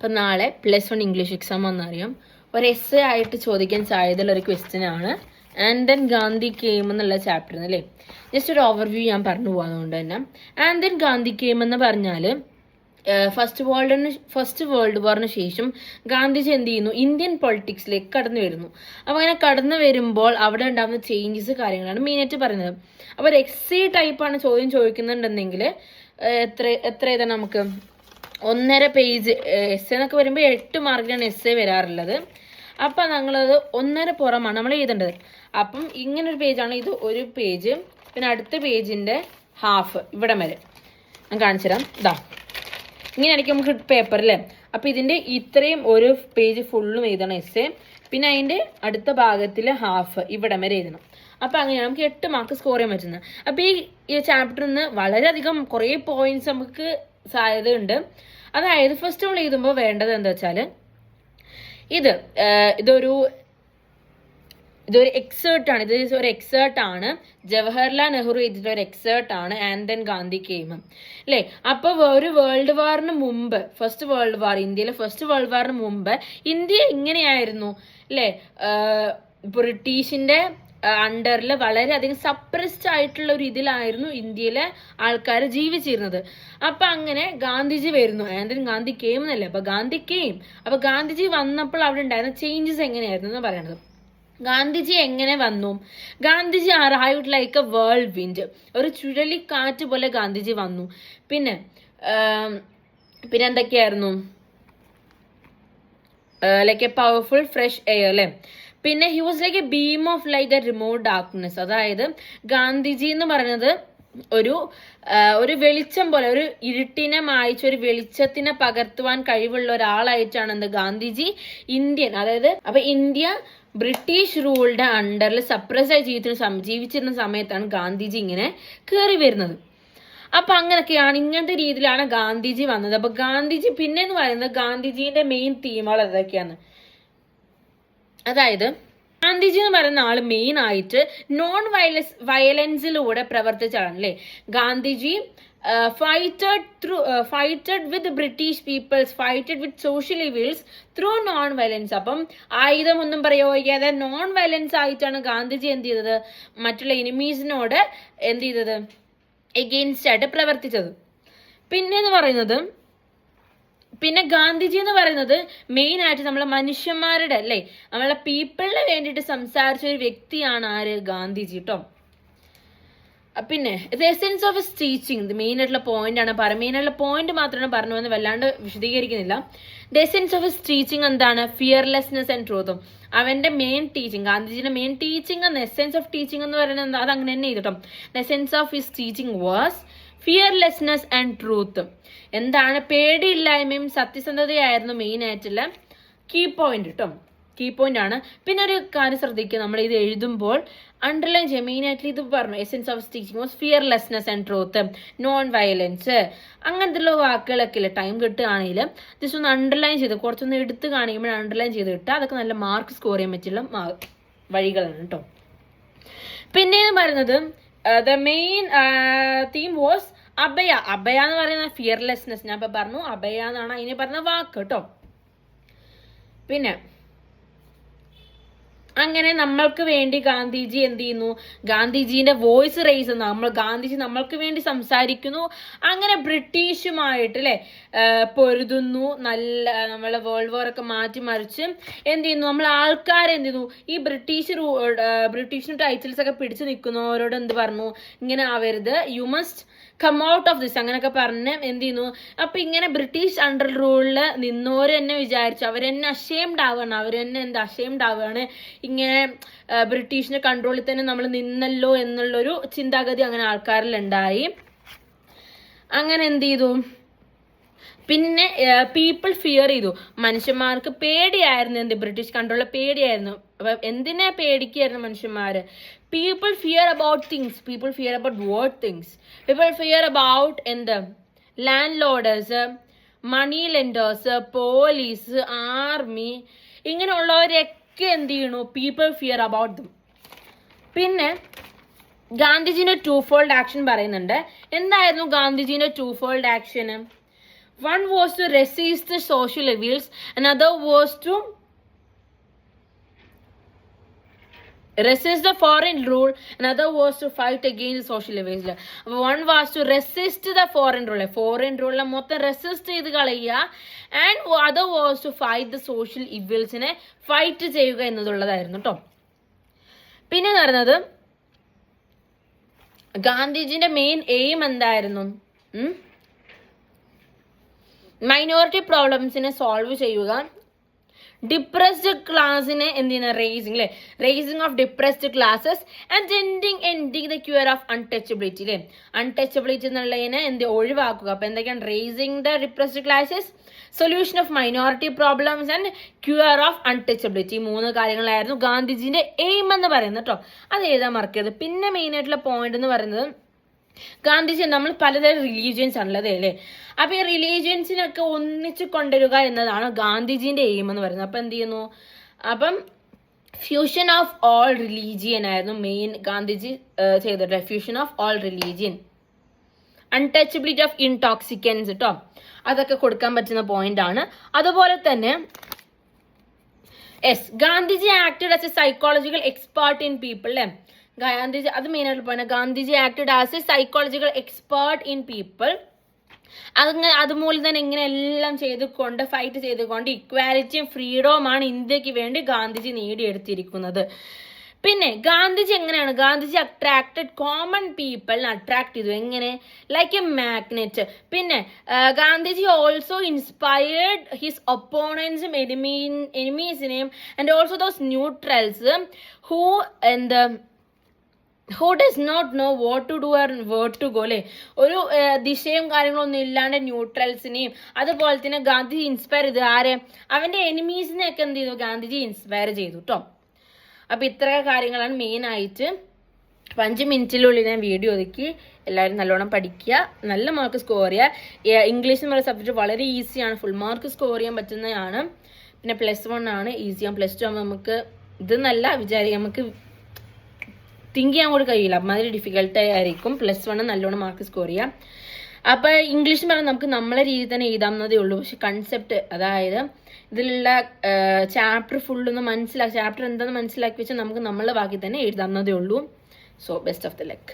അപ്പം നാളെ +1 English exam വന്നറിയാം. ഒരു എസ്സേ ആയിട്ട് ചോദിക്കാൻ സാധ്യതയുള്ള ഒരു ക്വസ്റ്റ്യൻ ആണ്. ആൻഡ് ദെൻ ഗാന്ധി കെയിം എന്നുള്ള ചാപ്റ്ററിന് അല്ലേ. ജസ്റ്റ് ഒരു ഓവർവ്യൂ ഞാൻ പറഞ്ഞു പോകുന്നതുകൊണ്ട് തന്നെ ആൻഡ് ദെൻ ഗാന്ധി കെയിം എന്ന് പറഞ്ഞാൽ ഫസ്റ്റ് വേൾഡ് വാറിന് ശേഷം ഗാന്ധിജി എന്ത് ചെയ്യുന്നു, ഇന്ത്യൻ പൊളിറ്റിക്സിലേക്ക് കടന്നു വരുന്നു. അപ്പോൾ അങ്ങനെ കടന്നു വരുമ്പോൾ അവിടെ ഉണ്ടാകുന്ന ചേഞ്ചസ് കാര്യങ്ങളാണ് മെയിനായിട്ട് പറയുന്നത്. അപ്പോൾ ഒരു എക്സേ ടൈപ്പാണ് ചോദ്യം ചോദിക്കുന്നുണ്ടെങ്കിൽ എത്ര എഴുതാൻ നമുക്ക് 1.5 പേജ് എസ്സേ എന്നൊക്കെ വരുമ്പോൾ 8 മാർക്കിനാണ് എസ്സേ വരാറുള്ളത്. അപ്പം ഞങ്ങളത് 1.5 പുറമാണ് നമ്മൾ എഴുതേണ്ടത്. അപ്പം ഇങ്ങനൊരു പേജാണ് ഇത്, ഒരു പേജ്. പിന്നെ അടുത്ത പേജിൻ്റെ ഹാഫ് ഇവിടെ വരെ ഞാൻ കാണിച്ചു തരാം. ഇതാ ഇങ്ങനെയായിരിക്കും നമുക്ക് പേപ്പർ അല്ലേ. അപ്പം ഇതിൻ്റെ ഇത്രയും ഒരു പേജ് ഫുള്ളും എഴുതണം എസ്സേ. പിന്നെ അതിൻ്റെ അടുത്ത ഭാഗത്തിൽ ഹാഫ് ഇവിടെ വരെ എഴുതണം. അപ്പം അങ്ങനെയാണ് നമുക്ക് 8 മാർക്ക് സ്കോർ ചെയ്യാൻ പറ്റുന്നത്. അപ്പം ഈ ചാപ്റ്ററിൽ നിന്ന് വളരെയധികം കുറേ പോയിന്റ്സ് നമുക്ക് സാധ്യതയുണ്ട്. അതായത് ഫസ്റ്റ് നമ്മൾ എഴുതുമ്പോൾ വേണ്ടത് എന്താ വെച്ചാൽ ഇതൊരു എക്സേർട്ടാണ്. ഇത് ഒരു എക്സേർട്ടാണ്. ജവഹർലാൽ നെഹ്റു എഴുതിയിട്ടുള്ള ഒരു എക്സേർട്ടാണ് ആൻഡ് ദെൻ ഗാന്ധി കെയിം അല്ലേ. അപ്പോൾ ഒരു വേൾഡ് വാറിന് മുമ്പ്, ഫസ്റ്റ് വേൾഡ് വാർ, ഇന്ത്യയിലെ ഫസ്റ്റ് വേൾഡ് വാറിന് മുമ്പ് ഇന്ത്യ ഇങ്ങനെയായിരുന്നു അല്ലേ. ബ്രിട്ടീഷിന്റെ അണ്ടറിൽ വളരെയധികം സപ്രസ്ഡ് ആയിട്ടുള്ള ഒരു ഇതിലായിരുന്നു ഇന്ത്യയിലെ ആൾക്കാർ ജീവിച്ചിരുന്നത്. അപ്പൊ അങ്ങനെ ഗാന്ധിജി വരുന്നു, ആൻഡ് ദെൻ ഗാന്ധി കെയിം എന്നല്ലേ. അപ്പൊ ഗാന്ധി കെയിം, അപ്പൊ ഗാന്ധിജി വന്നപ്പോൾ അവിടെ ഉണ്ടായിരുന്ന ചേഞ്ചസ് എങ്ങനെയായിരുന്നു എന്ന് പറയുന്നത്. ഗാന്ധിജി എങ്ങനെ വന്നു? Gandhiji arrived like A world wind, ഒരു ചുഴലിക്കാറ്റ് പോലെ ഗാന്ധിജി വന്നു. പിന്നെ എന്തൊക്കെയായിരുന്നു, like A powerful fresh air അല്ലേ. പിന്നെ he was like A beam of light that remove darkness. അതായത് ഗാന്ധിജി എന്ന് പറയുന്നത് ഒരു വെളിച്ചം പോലെ, ഒരു ഇരുട്ടിനെ മായ്ച്ച് ഒരു വെളിച്ചത്തിനെ പകർത്തുവാൻ കഴിവുള്ള ഒരാളായിട്ടാണ് എന്ത് ഗാന്ധിജി ഇന്ത്യൻ, അതായത് അപ്പൊ ഇന്ത്യ ബ്രിട്ടീഷ് റൂളുടെ അണ്ടറിൽ സപ്രസ്ഡായി ജീവിച്ചിരുന്ന സമയത്താണ് ഗാന്ധിജി ഇങ്ങനെ കയറി വരുന്നത്. അപ്പൊ അങ്ങനെയൊക്കെയാണ്, ഇങ്ങനത്തെ രീതിയിലാണ് ഗാന്ധിജി വന്നത്. അപ്പൊ ഗാന്ധിജി പിന്നെ എന്ന് പറയുന്നത് ഗാന്ധിജിന്റെ മെയിൻ തീമുകൾ ഏതൊക്കെയാണ്? അതായത് ഗാന്ധിജി എന്ന് പറയുന്ന ആള് മെയിൻ ആയിട്ട് നോൺ വയലൻസിലൂടെ പ്രവർത്തിച്ചാണ് അല്ലേ. Gandhiji fighted with British peoples, fighted with social evils through non violence. അപ്പം ആയുധമൊന്നും പ്രയോഗിക്കാതെ നോൺ വയലൻസ് ആയിട്ടാണ് ഗാന്ധിജി എന്ത് ചെയ്തത്, മറ്റുള്ള എനിമീസിനോട് എന്ത് ചെയ്തത്, എഗെയിൻസ്റ്റ് ആയിട്ട് പ്രവർത്തിച്ചത്. പിന്നെ ഗാന്ധിജി എന്ന് പറയുന്നത് മെയിൻ ആയിട്ട് നമ്മളെ മനുഷ്യന്മാരുടെ അല്ലേ, നമ്മളെ പീപ്പിളിന് വേണ്ടിയിട്ട് സംസാരിച്ച ഒരു വ്യക്തിയാണ് ആര്, ഗാന്ധിജി കേട്ടോ. പിന്നെ the essence of his teaching, main ആയിട്ടുള്ള പോയിന്റ് ആണ് മെയിൻ ആയിട്ടുള്ള പോയിന്റ് മാത്രമാണ് പറഞ്ഞു എന്ന് വല്ലാണ്ട് വിശദീകരിക്കുന്നില്ല. The essence of his teaching എന്താണ്? ഫിയർലെസ്നെസ് ആൻഡ് ട്രൂത്തും. അവന്റെ മെയിൻ ടീച്ചിങ്, ഗാന്ധിജിയുടെ മെയിൻ ടീച്ചിങ് എന്ന എസെൻസ് ഓഫ് ടീച്ചിങ് എന്ന് പറയുന്നത് അത് അങ്ങനെ തന്നെ ചെയ്തിട്ടോ. The essence of his teaching was fearlessness and truth. എന്താണ്? പേടിയില്ലായ്മയും സത്യസന്ധതയായിരുന്നു മെയിൻ ആയിട്ടുള്ള കീ പോയിന്റ് കേട്ടോ. കീ പോയിന്റ് ആണ്. പിന്നെ ഒരു കാര്യം ശ്രദ്ധിക്കുക, നമ്മൾ ഇത് എഴുതുമ്പോൾ അണ്ടർലൈൻ ചെയ്യുക. മെയിൻ ആയിട്ട് ഇത് പറഞ്ഞു, essence of teaching was fearlessness and truth, non violence, അങ്ങനത്തെ ഉള്ള വാക്കുകളൊക്കെ ഇല്ല. ടൈം കിട്ടുകയാണെങ്കിൽ ജസ്റ്റ് ഒന്ന് അണ്ടർലൈൻ ചെയ്ത് കുറച്ചൊന്ന് എടുത്ത് കാണിക്കുമ്പോൾ അണ്ടർലൈൻ ചെയ്ത് കിട്ടുക. അതൊക്കെ നല്ല മാർക്ക് സ്കോർ ചെയ്യാൻ പറ്റുള്ള വഴികളാണ് കേട്ടോ. പിന്നെയെന്ന് പറയുന്നത് ദ മെയിൻ തീം വാസ് അഭയ. അഭയ എന്ന് പറയുന്ന ഫിയർലെസ്നെസ്, ഞാൻ ഇപ്പൊ പറഞ്ഞു അഭയ എന്നാണ് അതിന് പറഞ്ഞ വാക്ക് കേട്ടോ. പിന്നെ അങ്ങനെ നമ്മൾക്ക് വേണ്ടി ഗാന്ധിജി എന്ത് ചെയ്യുന്നു, ഗാന്ധിജീന്റെ വോയിസ് റേസ് ചെയ്യുന്നു. ഗാന്ധിജി നമ്മൾക്ക് വേണ്ടി സംസാരിക്കുന്നു. അങ്ങനെ ബ്രിട്ടീഷുമായിട്ട് അല്ലെ പൊരുതുന്നു. നമ്മളെ വേൾഡ് വാർ ഒക്കെ മാറ്റിമറിച്ച് എന്ത് ചെയ്യുന്നു, നമ്മൾ ആൾക്കാരെ എന്ത് ചെയ്യുന്നു, ഈ ബ്രിട്ടീഷിന് ടൈറ്റിൽസ് ഒക്കെ പിടിച്ചു നിൽക്കുന്നവരോട് എന്ത് പറഞ്ഞു, ഇങ്ങനെ ആവരുത്, you must come out of this, അങ്ങനെയൊക്കെ പറഞ്ഞ് എന്ത് ചെയ്യുന്നു. അപ്പൊ ഇങ്ങനെ ബ്രിട്ടീഷ് അണ്ടർ റൂളില് നിന്നോര് തന്നെ വിചാരിച്ചു അവരെന്നെ അഷേംഡ് ആവുകയാണ്, അവരെന്നെ അഷേംഡ് ആവുകയാണ്, ഇങ്ങനെ ബ്രിട്ടീഷിന്റെ കൺട്രോളിൽ തന്നെ നമ്മൾ നിന്നല്ലോ എന്നുള്ളൊരു ചിന്താഗതി അങ്ങനെ ആൾക്കാരിൽ ഉണ്ടായി. അങ്ങനെ എന്ത് ചെയ്തു, പിന്നെ പീപ്പിൾ ഫിയർ ചെയ്തു. മനുഷ്യന്മാർക്ക് പേടിയായിരുന്നു, ബ്രിട്ടീഷ് കൺട്രോളിലെ പേടിയായിരുന്നു. അപ്പൊ എന്തിനാ പേടിക്കായിരുന്നു മനുഷ്യന്മാര്? People fear about things. People fear about what things? People fear about landlords, money lenders, police, army, ഇങ്ങനെയുള്ളവരൊക്കെ എന്ത് ചെയ്യണു, പീപ്പിൾ ഫിയർ അബൌട്ട് ദം. പിന്നെ ഗാന്ധിജിന്റെ 2-fold ആക്ഷൻ പറയുന്നുണ്ട്. എന്തായിരുന്നു ഗാന്ധിജിന്റെ 2-fold action? One was to resist the social evils, another was to resist the foreign rule, another was to fight against the social evils. One was to resist the foreign rule മൊത്തം resist ചെയ്ത് കളയുക, and other was to fight the social ഇവിൽസിനെ fight ചെയ്യുക എന്നതുള്ളതായിരുന്നു കേട്ടോ. പിന്നെ പറയുന്നത് ഗാന്ധിജിന്റെ മെയിൻ എയിം എന്തായിരുന്നു? മൈനോറിറ്റി പ്രോബ്ലംസിനെ സോൾവ് ചെയ്യുക, ഡിപ്രസ്ഡ് ക്ലാസിനെ എന്ത് ചെയ്യുന്ന raising of depressed classes, and ending the cure of untouchability untouchability എന്നുള്ളതിനെ ഒഴിവാക്കുക. അപ്പൊ എന്തൊക്കെയാണ്? Raising the depressed classes, solution of minority problems and cure of untouchability. 3 കാര്യങ്ങളായിരുന്നു ഗാന്ധിജിന്റെ എയിം എന്ന് പറയുന്നത് കേട്ടോ. അത് എഴുതാൻ മറക്കരുത്. പിന്നെ മെയിൻ ആയിട്ടുള്ള പോയിന്റ് എന്ന് പറയുന്നത് ഗാന്ധിജി, നമ്മൾ പലതരം റിലീജിയൻസ് ആണുള്ളത് അല്ലേ, അപ്പൊ ഈ റിലീജിയൻസിനൊക്കെ ഒന്നിച്ചു കൊണ്ടുവരിക എന്നതാണ് ഗാന്ധിജിന്റെ എയിം എന്ന് പറയുന്നത്. അപ്പൊ എന്ത് ചെയ്യുന്നു? അപ്പം ഫ്യൂഷൻ ഓഫ് ഓൾ റിലീജിയൻ ആയിരുന്നു മെയിൻ ഗാന്ധിജി ചെയ്തിട്ട്. Fusion of all religion, untouchability of intoxicants കേട്ടോ, അതൊക്കെ കൊടുക്കാൻ പറ്റുന്ന പോയിന്റ് ആണ്. അതുപോലെ തന്നെ Gandhiji acted as a psychological expert in people അല്ലേ. ഗാന്ധിജി, അത് മെയിൻ ആയിട്ട് പറഞ്ഞ Gandhiji acted as a psychological expert in people. അതുമൂലം തന്നെ ഇങ്ങനെ എല്ലാം ചെയ്തുകൊണ്ട് ഫൈറ്റ് ചെയ്തുകൊണ്ട് ഇക്വാലിറ്റിയും ഫ്രീഡവുമാണ് ഇന്ത്യക്ക് വേണ്ടി ഗാന്ധിജി നേടിയെടുത്തിരിക്കുന്നത്. പിന്നെ ഗാന്ധിജി എങ്ങനെയാണ്? ഗാന്ധിജി അട്രാക്റ്റഡ് കോമൺ പീപ്പിളിനെ അട്രാക്ട് ചെയ്തു. എങ്ങനെ? Like a magnet. പിന്നെ ഗാന്ധിജി ഓൾസോ ഇൻസ്പയർഡ് ഹിസ് ഒപ്പോണൻസും എനിമീസിനെയും and also those neutrals who does not know what to do or where to go അല്ലേ. ഒരു ദിശയും കാര്യങ്ങളൊന്നും ഇല്ലാണ്ട് ന്യൂട്രൽസിനെയും അതുപോലെ തന്നെ ഗാന്ധിജി ഇൻസ്പയർ ചെയ്തു. ആരെ? അവന്റെ എനിമീസിനെ ഒക്കെ എന്ത് ചെയ്തു? ഗാന്ധിജി ഇൻസ്പയർ ചെയ്തു കേട്ടോ. അപ്പൊ ഇത്ര കാര്യങ്ങളാണ് മെയിൻ ആയിട്ട്. 5 മിനിറ്റിനുള്ളിൽ ഞാൻ വീഡിയോ ഒതുക്കി. എല്ലാവരും നല്ലോണം പഠിക്കുക, നല്ല മാർക്ക് സ്കോർ ചെയ്യുക. ഇംഗ്ലീഷ് എന്ന് പറയുന്ന സബ്ജക്റ്റ് വളരെ ഈസിയാണ്, ഫുൾ മാർക്ക് സ്കോർ ചെയ്യാൻ പറ്റുന്നതാണ്. പിന്നെ +1 ആണ്, ഈസിയാണ്. +2 ആകുമ്പോൾ നമുക്ക് ഇത് നല്ല നമുക്ക് തിങ്ക് ചെയ്യാൻ കൂടി കഴിയില്ല, അമ്മാതിരി ഡിഫിക്കൽട്ട് ആയിരിക്കും. +1 നല്ലോണം മാർക്ക് സ്കോർ ചെയ്യാം. അപ്പൊ ഇംഗ്ലീഷ് പറഞ്ഞാൽ നമുക്ക് നമ്മളെ രീതി തന്നെ എഴുതാവുന്നതേ ഉള്ളൂ. പക്ഷെ കൺസെപ്റ്റ്, അതായത് ഇതിലുള്ള ചാപ്റ്റർ ഫുള്ളൊന്ന് ചാപ്റ്റർ എന്താണെന്ന് മനസ്സിലാക്കി വെച്ചാൽ നമുക്ക് നമ്മളെ ബാക്കി തന്നെ എഴുതാവുന്നതേ ഉള്ളൂ. So best of the luck.